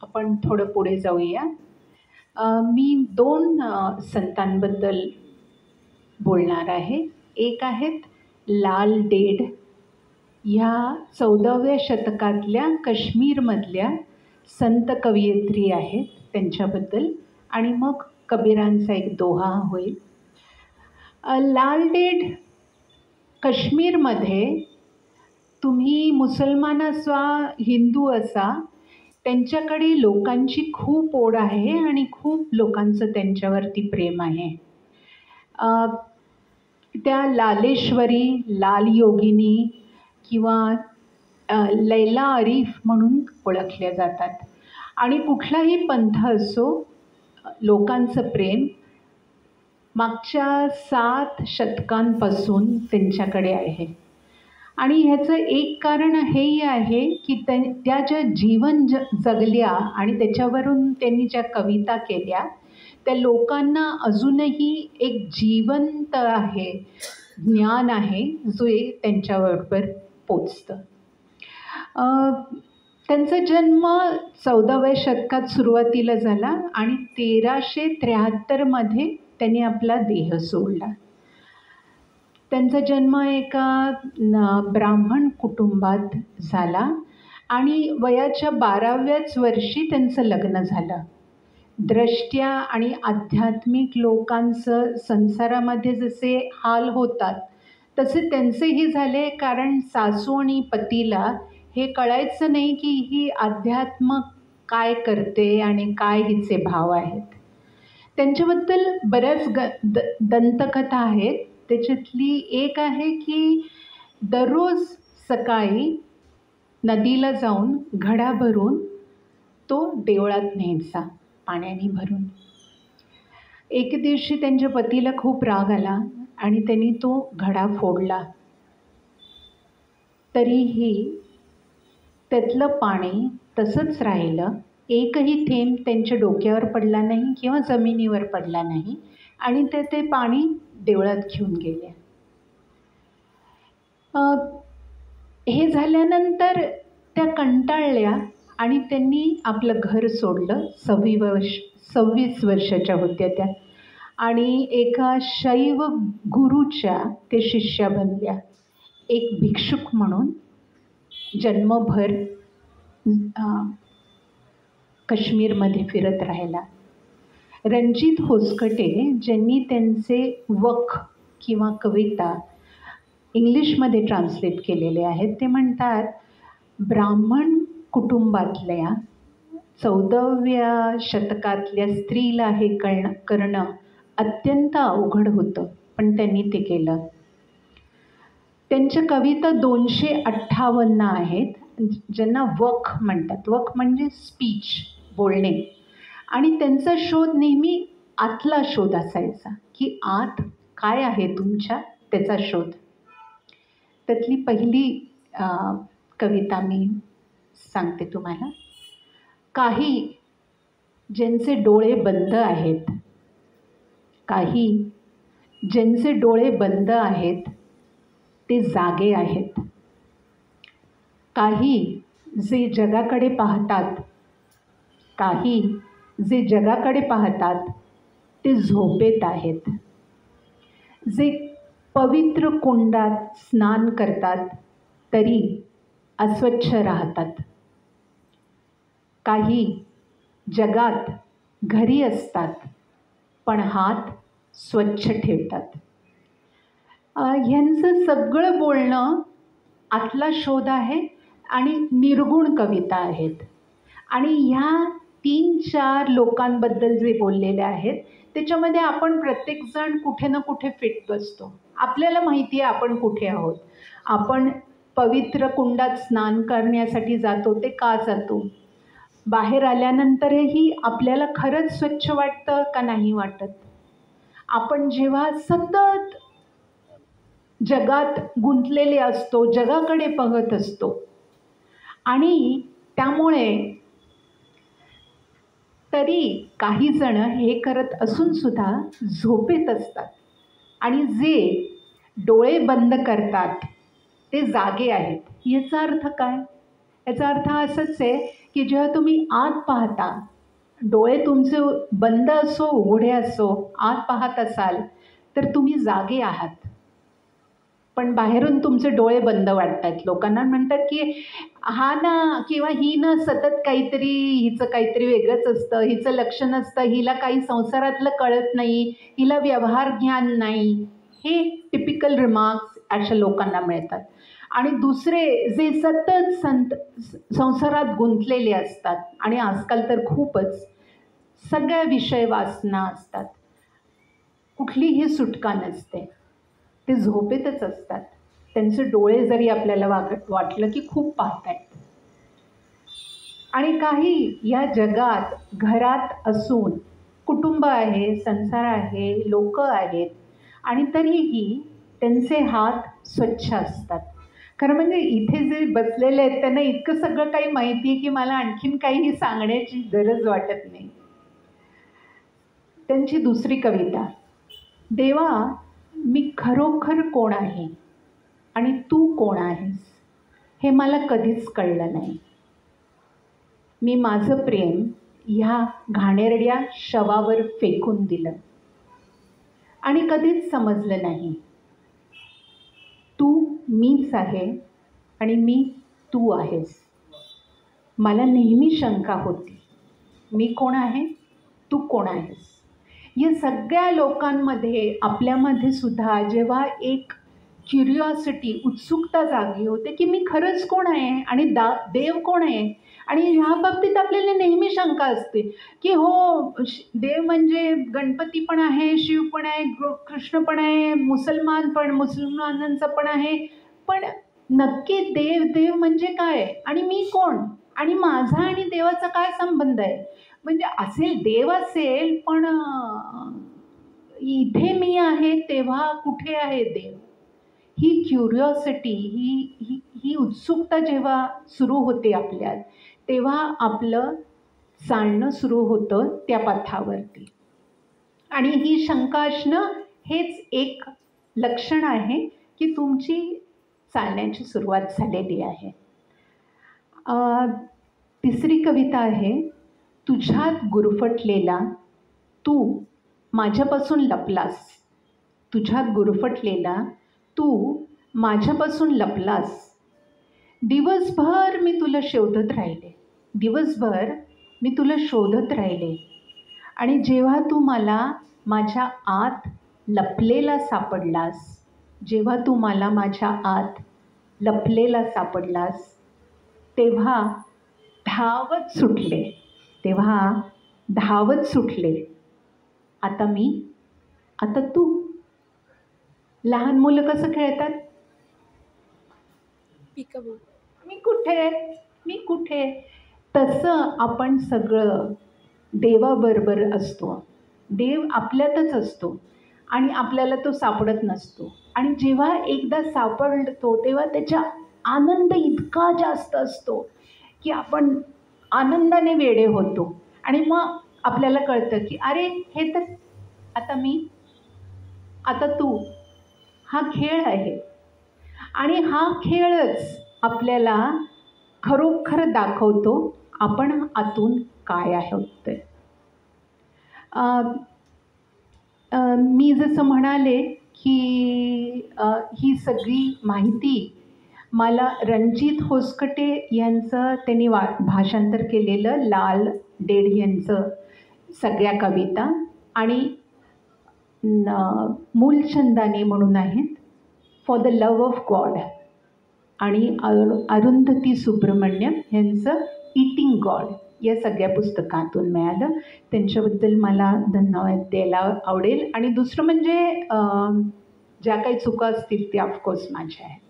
आपण थोडं पुढे जाऊया. मी दोन संतांबद्दल बोलणार आहे. एक आहेत लाल डेड, ह्या 14व्या शतकातल्या काश्मीरमधल्या संत कवयित्री आहेत, त्यांच्याबद्दल, आणि मग कबीरांचा एक दोहा होईल. लाल डेड काश्मीरमध्ये तुम्ही मुसलमान असा हिंदू असा, त्यांच्याकडे लोकांची खूप ओढ आहे आणि खूप लोकांचं त्यांच्यावरती प्रेम आहे. त्या लालेश्वरी, लाल योगिनी किंवा लैला अरीफ म्हणून ओळखल्या जातात. आणि कुठलाही पंथ असो, लोकांचं प्रेम मागच्या 7 शतकांपासून त्यांच्याकडे आहे. आणि ह्याचं एक कारण हेही आहे की त्या ज्या जीवन जगल्या आणि त्याच्यावरून त्यांनी ज्या कविता केल्या, त्या लोकांना अजूनही एक जिवंत आहे, ज्ञान आहे, जे त्यांच्याबरोबर पोचतं. त्यांचा जन्म 14व्या शतकात सुरुवातीला झाला आणि 1373मध्ये त्यांनी आपला देह सोडला. त्यांचा जन्म एका ब्राह्मण कुटुंबात झाला आणि वयाच्या 12व्याच वर्षी त्यांचं लग्न झालं. द्रष्ट्या आणि आध्यात्मिक लोकांचं संसारामध्ये जसे हाल होतात तसे त्यांचेही झाले, कारण सासू आणि पतीला हे कळायचं नाही की ही अध्यात्म काय करते आणि काय हिचे भाव आहेत. त्यांच्याबद्दल बऱ्याच दंतकथा आहेत. त्याच्यातली एक आहे की दररोज सकाळी नदीला जाऊन घडा भरून तो देवळात न्यायचा, पाण्याने भरून. एक दिवशी त्यांच्या पतीला खूप राग आला आणि त्यांनी तो घडा फोडला. तरीही त्यातलं पाणी तसंच राहिलं. एकही थेंब त्यांच्या डोक्यावर पडला नाही किंवा जमिनीवर पडला नाही आणि ते पाणी देवळात घेऊन गेले. हे झाल्यानंतर त्या कंटाळल्या आणि त्यांनी आपलं घर सोडलं. 26 वर्षाच्या होत्या त्या आणि एका शैव गुरूच्या ते शिष्या बनल्या. एक भिक्षुक म्हणून जन्मभर काश्मीरमध्ये फिरत राहिला. रणजित होसकटे, ज्यांनी त्यांचे वख किंवा कविता इंग्लिशमध्ये ट्रान्सलेट केलेले आहेत, ते म्हणतात, ब्राह्मण कुटुंबातल्या 14व्या शतकातल्या स्त्रीला हे करणं अत्यंत अवघड होतं, पण त्यांनी ते केलं. त्यांच्या कविता 258 आहेत, ज्यांना वख म्हणतात. वख म्हणजे स्पीच, बोलणे. आणि त्यांचा शोध नेहमी आतला शोध असायचा, की आत काय आहे तुमच्या, त्याचा शोध. त्यातली पहिली कविता मी सांगते तुम्हाला. काही ज्यांचे डोळे बंद आहेत, काही ज्यांचे डोळे बंद आहेत ते जागे आहेत. काही जे जगाकडे पाहतात, काही जे जगाकडे पाहतात ते झोपेत आहेत. जे पवित्र कुंडात स्नान करतात तरी अस्वच्छ राहतात. काही जगात घरी असतात पण हात स्वच्छ ठेवतात. ह्यांचं सगळं बोलणं आतला शोध आहे आणि निर्गुण कविता आहेत. आणि ह्या 3-4 लोकांबद्दल जे बोललेले आहेत त्याच्यामध्ये आपण प्रत्येकजण कुठे ना कुठे फिट बसतो. आपल्याला माहिती आहे आपण कुठे आहोत. आपण पवित्र कुंडात स्नान करण्यासाठी जातो, ते का जातो? बाहेर आल्यानंतरही आपल्याला खरंच स्वच्छ वाटतं का नाही वाटत? आपण जेव्हा सतत जगात गुंतलेले असतो, जगाकडे बघत असतो आणि त्यामुळे तरी काही जण हे करत असून सुद्धा झोपेत असतात. आणि जे डोळे बंद करतात ते जागे आहेत. याचा अर्थ काय? याचा अर्थ असंच आहे की जेव्हा तुम्ही आत पाहता, डोळे तुमचे बंद असो उघडे असो, आत पाहत असाल तर तुम्ही जागे आहात. पण बाहेरून तुमचे डोळे बंद वाटतात. लोकांना म्हणतात की हा ना किंवा ही ना सतत काहीतरी, हिचं काहीतरी वेगळंच असतं, हिचं लक्ष नसतं, हिला काही संसारातलं कळत नाही, हिला व्यवहार ज्ञान नाही. हे टिपिकल रिमार्क्स अशा लोकांना मिळतात. आणि दुसरे जे सतत संसारात गुंतलेले असतात आणि आजकाल तर खूपच सगळ्या विषय वासना असतात, कुठलीही सुटका नसते, ते झोपेतच असतात. त्यांचे डोळे जरी आपल्याला वाटलं की खूप पाहतायत. आणि काही या जगात घरात असून कुटुंब आहे, संसार आहे, लोक आहेत आणि तरीही त्यांचे हात स्वच्छ असतात. खरं म्हणजे इथे जे बसलेले आहेत त्यांना इतकं सगळं काही माहिती आहे की मला आणखीन काही सांगण्याची गरज वाटत नाही. त्यांची दुसरी कविता, देवा मी खरोखर कोण आहे आणि तू कोण आहेस हे मला कधीच कळलं नाही. मी माझं प्रेम ह्या घाणेरड्या शवावर फेकून दिलं आणि कधीच समजलं नाही. तू मीच आहे आणि मी तू आहेस. मला नेहमी शंका होती, मी कोण आहे, तू कोण आहेस. या सगळ्या लोकांमध्ये आपल्यामध्ये सुद्धा जेव्हा एक क्युरिओसिटी, उत्सुकता जागी होते की मी खरंच कोण आहे आणि देव कोण आहे. आणि ह्या बाबतीत आपल्याला नेहमी शंका असते की हो, देव म्हणजे गणपती पण आहे, शिव पण आहे, कृष्ण पण आहे, मुसलमानांचं पण आहे. पण नक्की देव देव म्हणजे काय आणि मी कोण आणि माझा आणि देवाचा काय संबंध आहे. म्हणजे असेल, देव असेल, पण इथे मी आहे तेव्हा कुठे आहे देव. ही क्युरिओसिटी, ही उत्सुकता जेव्हा सुरू होते आपल्यात, तेव्हा आपलं चालणं सुरू होतं त्या पथावरती. आणि ही शंका असणं हेच एक लक्षण आहे की तुमची चालण्याची सुरुवात झालेली आहे. तिसरी कविता आहे, तुझ्यात गुरफटलेला तू माझ्यापासून लपलास. तुझ्यात गुरफटलेला तू माझ्यापासून लपलास. दिवसभर मी तुला शोधत राहिले, दिवसभर मी तुला शोधत राहिले. आणि जेव्हा तू मला माझ्या आत लपलेला सापडलास, जेव्हा तू मला माझ्या आत लपलेला सापडलास, तेव्हा धावत सुटले, तेव्हा धावत सुटले. आता तू. लहान मुलं कसं खेळतात, पिकाबू, मी कुठे. तसं आपण सगळं देवाबरोबर असतो. देव आपल्यातच असतो आणि आपल्याला तो सापडत नसतो. आणि जेव्हा एकदा सापडतो तेव्हा त्याचा आनंद इतका जास्त असतो की आपण आनंदाने वेडे होतो. आणि मग आपल्याला कळतं की अरे, हे तर आता तू, हा खेळ आहे. आणि हा खेळच आपल्याला खरोखर दाखवतो आपण आतून काय आहोत ते. मी जसं म्हणाले की ही सगळी माहिती मला रणजित होसकटे यांचं त्यांनी भाषांतर केलेलं लाल डेड यांचं सगळ्या कविता आणि मूलचंदानी म्हणून आहेत, for the love of God, आणि अरुंधती सुब्रमण्यम यांचं ईटिंग गॉड, या सगळ्या पुस्तकातून मिळालं. त्यांच्याबद्दल मला धन्यवाद द्यायला आवडेल. आणि दुसरं म्हणजे ज्या काही चुका असतील त्या ऑफकोर्स माझ्या आहेत.